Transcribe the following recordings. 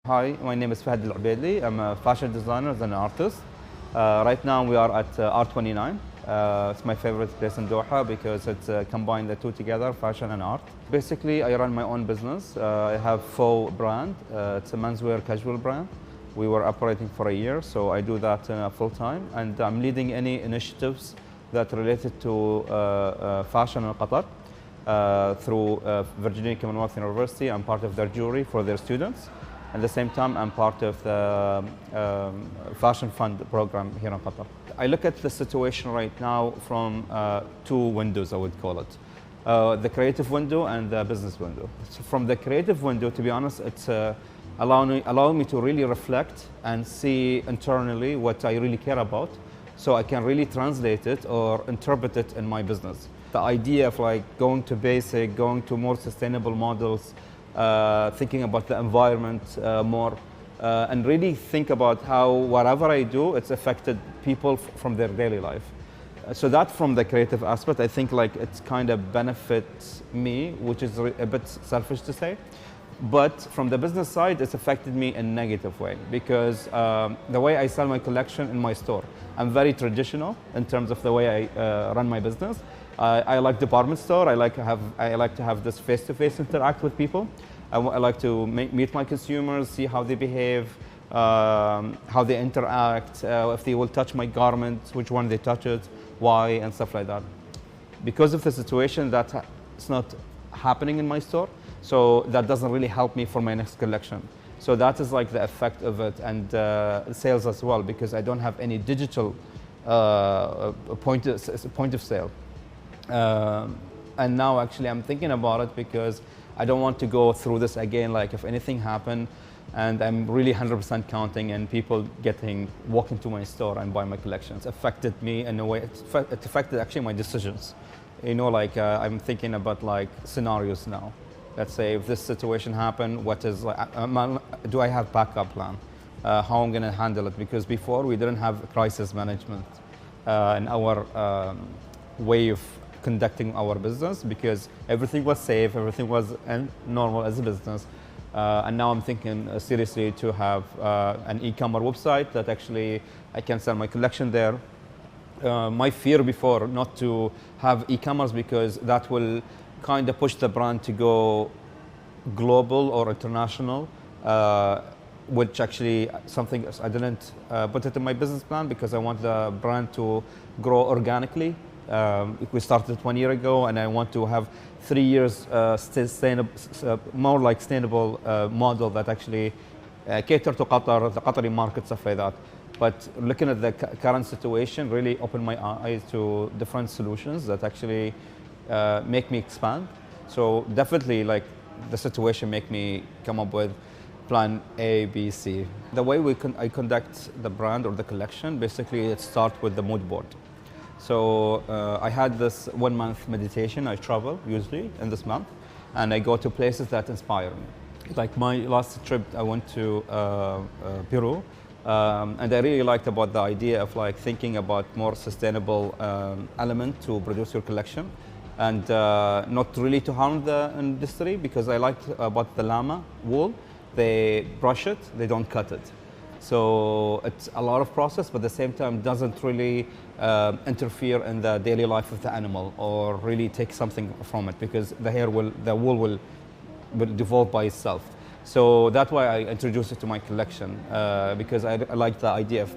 Hi, my name is Fahad Al Obaidly. I'm a fashion designer and an artist. Right now we are at R29. It's my favorite place in Doha because it combines the two together, fashion and art. Basically, I run my own business. I have full brand. It's a menswear casual brand. We were operating for a year, so I do that full time. And I'm leading any initiatives that related to fashion in Qatar through Virginia Commonwealth University. I'm part of their jury for their students. At the same time, I'm part of the Fashion Fund program here in Qatar. I look at the situation right now from two windows, I would call it. The creative window and the business window. So from the creative window, to be honest, it's allowing me to really reflect and see internally what I really care about, so I can really translate it or interpret it in my business. The idea of like going to basic, going to more sustainable models, thinking about the environment more, and really think about how whatever I do, it's affected people from their daily life. So that from the creative aspect, I think like it's kind of benefits me, which is a bit selfish to say. But from the business side, it's affected me in a negative way because the way I sell my collection in my store, I'm very traditional in terms of the way I run my business. I like department store. I like to have this face-to-face interact with people. I like to meet my consumers, see how they behave, how they interact, if they will touch my garment, which one they touch it, why, and stuff like that. Because of the situation, it's not happening in my store, so that doesn't really help me for my next collection. So that is like the effect of it, and sales as well, because I don't have any digital point of sale. And now actually I'm thinking about it because I don't want to go through this again, like if anything happened and I'm really 100% counting and people walk into my store and buy my collections. Affected me in a way, it affected actually my decisions. You know, like I'm thinking about like scenarios now. Let's say if this situation happened, do I have backup plan? How I'm gonna handle it? Because before we didn't have crisis management in our way of conducting our business, because everything was safe, everything was normal as a business. And now I'm thinking seriously to have an e-commerce website that actually I can sell my collection there. My fear before not to have e-commerce because that will kind of push the brand to go global or international, which actually something I didn't put it in my business plan because I want the brand to grow organically. We started 1 year ago, and I want to have 3 years sustainable, more like sustainable model that actually cater to Qatar, the Qatari market, stuff like that. But looking at the current situation really opened my eyes to different solutions that actually make me expand. So definitely like the situation make me come up with plan A, B, C. The way I conduct the brand or the collection, basically it starts with the mood board. So I had this 1 month meditation. I travel usually in this month, and I go to places that inspire me. Like my last trip, I went to Peru, and I really liked about the idea of like thinking about more sustainable element to produce your collection, and not really to harm the industry, because I liked about the llama wool. They brush it, they don't cut it. So it's a lot of process, but at the same time doesn't really interfere in the daily life of the animal or really take something from it, because the wool will devolve by itself. So that's why I introduced it to my collection, because I like the idea of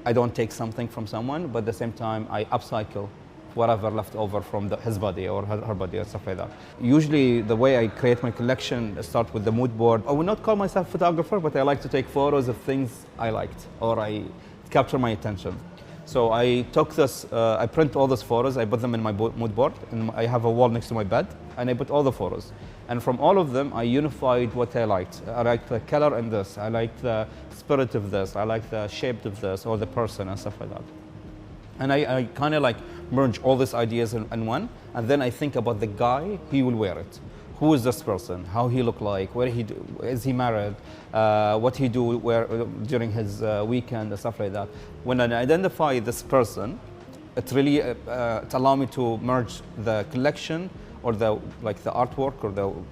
I don't take something from someone, but at the same time I upcycle whatever left over from his body or her body or stuff like that. Usually the way I create my collection starts with the mood board. I would not call myself a photographer, but I like to take photos of things I liked or I capture my attention. So I took this, I print all those photos, I put them in my mood board, and I have a wall next to my bed, and I put all the photos. And from all of them, I unified what I liked. I liked the color in this, I liked the spirit of this, I liked the shape of this, or the person and stuff like that. And I kind of like merge all these ideas in one, and then I think about the guy, he will wear it. Who is this person? How he look like? Is he married? What he do during his weekend and stuff like that. When I identify this person, it really it allowed me to merge the collection or the artwork or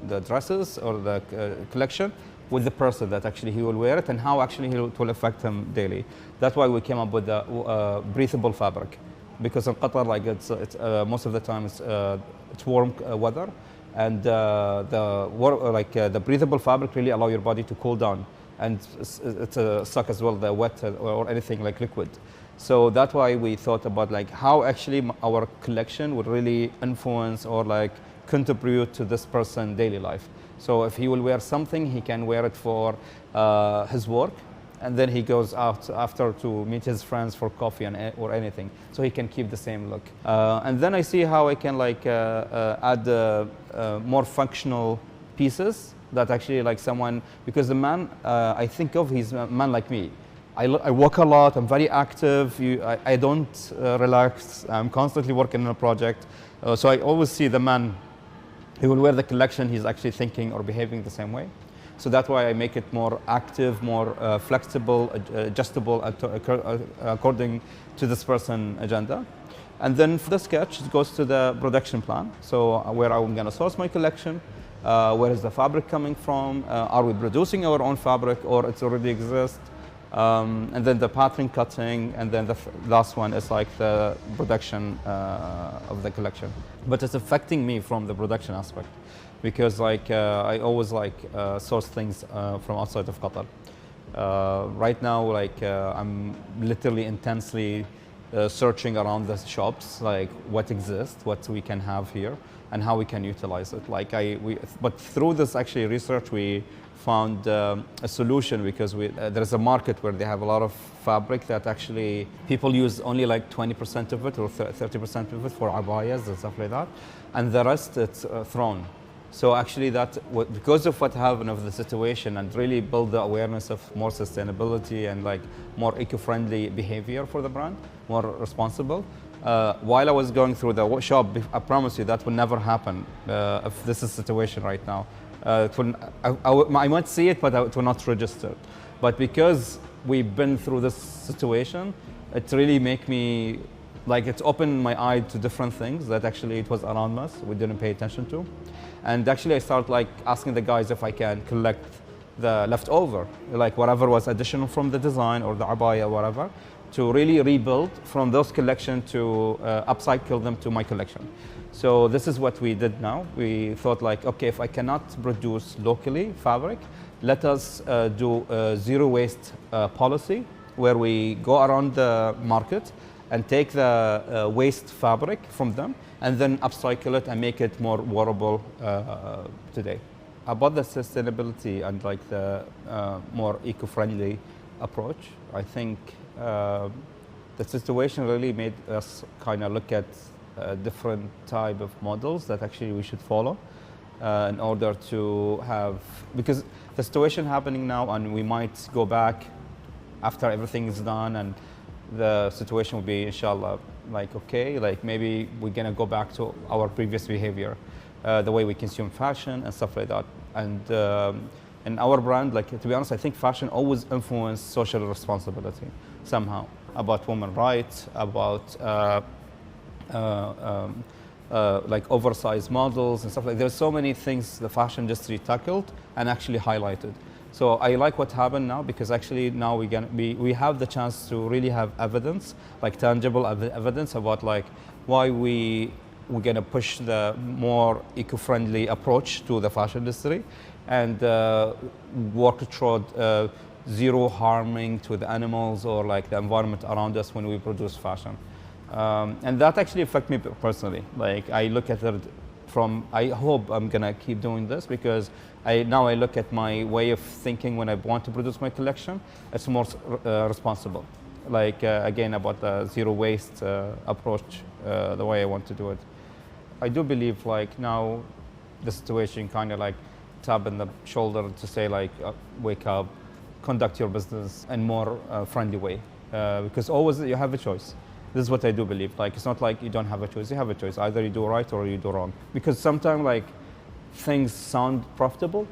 the dresses or the collection with the person that actually he will wear it and how actually it will affect him daily. That's why we came up with the breathable fabric, because in Qatar, like it's most of the time it's warm weather, and the breathable fabric really allow your body to cool down, and it suck as well the wet or anything like liquid. So that's why we thought about like how actually our collection would really influence or like contribute to this person's daily life. So if he will wear something, he can wear it for his work, and then he goes out after to meet his friends for coffee or anything. So he can keep the same look. And then I see how I can like add more functional pieces that actually like someone, because the man I think of, he's a man like me. I work a lot, I'm very active, I don't relax, I'm constantly working on a project. So I always see the man who will wear the collection, he's actually thinking or behaving the same way. So that's why I make it more active, more flexible, adjustable according to this person's agenda. And then for the sketch, it goes to the production plan. So where I'm gonna source my collection, where is the fabric coming from, are we producing our own fabric or it already exists? And then the pattern cutting, and then the last one is like the production of the collection. But it's affecting me from the production aspect, because like I always like source things from outside of Qatar. Right now, like I'm literally intensely searching around the shops, like what exists, what we can have here, and how we can utilize it. Like but through this actually research, we found a solution, because there's a market where they have a lot of fabric that actually people use only like 20% of it or 30% of it for abayas and stuff like that, and the rest it's thrown. So actually because of what happened of the situation, and really build the awareness of more sustainability and like more eco-friendly behavior for the brand, more responsible. While I was going through the workshop, I promise you that will never happen if this is the situation right now. I might see it, but it will not register. But because we've been through this situation, it really make me, like it's opened my eye to different things that actually it was around us, we didn't pay attention to. And actually I start like asking the guys if I can collect the leftover, like whatever was additional from the design or the abaya or whatever, to really rebuild from those collection to upcycle them to my collection. So this is what we did now. We thought like, okay, if I cannot produce locally fabric, let us do a zero waste policy, where we go around the market and take the waste fabric from them and then upcycle it and make it more wearable today. About the sustainability and like the more eco-friendly approach, I think the situation really made us kind of look at different type of models that actually we should follow in order to have, because the situation happening now, and we might go back after everything is done and the situation will be, inshallah, like okay, like maybe we're gonna go back to our previous behavior, the way we consume fashion and stuff like that. And our brand, like to be honest, I think fashion always influenced social responsibility somehow, about women's rights, about like oversized models and stuff like. There's so many things the fashion industry tackled and actually highlighted. So I like what happened now, because actually now we have the chance to really have evidence, like tangible evidence about like why we're gonna push the more eco-friendly approach to the fashion industry, and work toward zero harming to the animals or like the environment around us when we produce fashion. And that actually affects me personally. Like I look at it from, I hope I'm gonna keep doing this, because now I look at my way of thinking when I want to produce my collection, it's more responsible. Like again, about the zero waste approach, the way I want to do it. I do believe like now the situation kind of like tap in the shoulder to say like, wake up, conduct your business in more friendly way, because always you have a choice. This is what I do believe. Like it's not like you don't have a choice. You have a choice. Either you do right or you do wrong. Because sometimes like things sound profitable,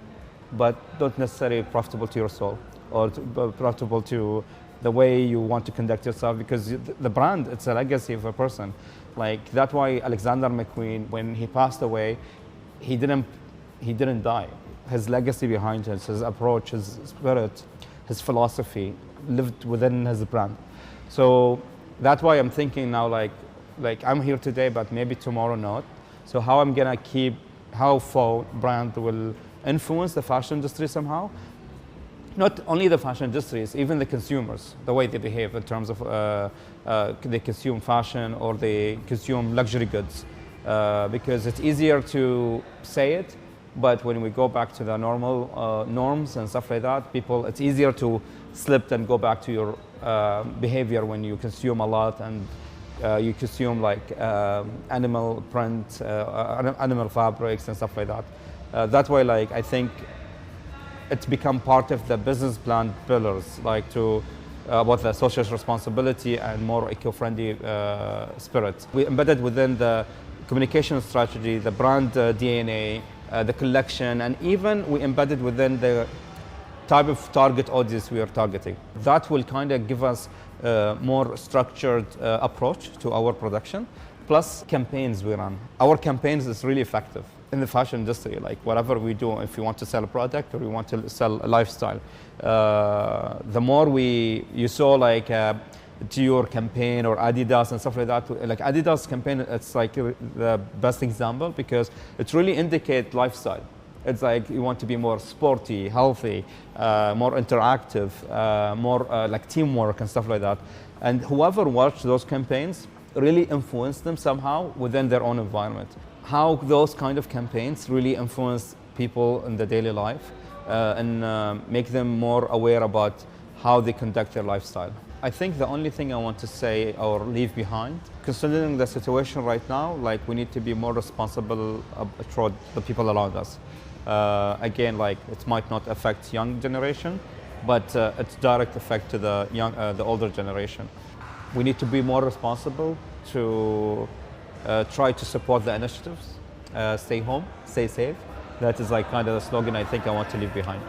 but not necessarily profitable to your soul or profitable to the way you want to conduct yourself, because the brand, it's a legacy of a person. Like that's why Alexander McQueen, when he passed away, he didn't die. His legacy behind his approach, his spirit, his philosophy lived within his brand. So that's why I'm thinking now, like I'm here today, but maybe tomorrow not. So how I'm gonna keep, how Fahad brand will influence the fashion industry somehow. Not only the fashion industries, even the consumers, the way they behave in terms of they consume fashion or they consume luxury goods. Because it's easier to say it, but when we go back to the normal norms and stuff like that, it's easier to slip and go back to your behavior when you consume a lot and you consume like animal print, animal fabrics and stuff like that. That way, like I think it's become part of the business plan pillars, like to about the social responsibility and more eco-friendly spirit. We embedded within the communication strategy, the brand DNA, the collection, and even we embedded within the type of target audience we are targeting. That will kind of give us a more structured approach to our production, plus campaigns we run. Our campaigns is really effective in the fashion industry. Like whatever we do, if you want to sell a product or you want to sell a lifestyle, the more you saw like Dior campaign or Adidas and stuff like that. Like Adidas campaign, it's like the best example because it really indicates lifestyle. It's like you want to be more sporty, healthy, more interactive, more like teamwork and stuff like that. And whoever watched those campaigns really influenced them somehow within their own environment. How those kind of campaigns really influence people in the daily life and make them more aware about how they conduct their lifestyle. I think the only thing I want to say or leave behind, considering the situation right now, like we need to be more responsible toward the people around us. Again, like it might not affect young generation, but it's direct effect to the older generation. We need to be more responsible to try to support the initiatives. Stay home, stay safe. That is like kind of the slogan I think I want to leave behind.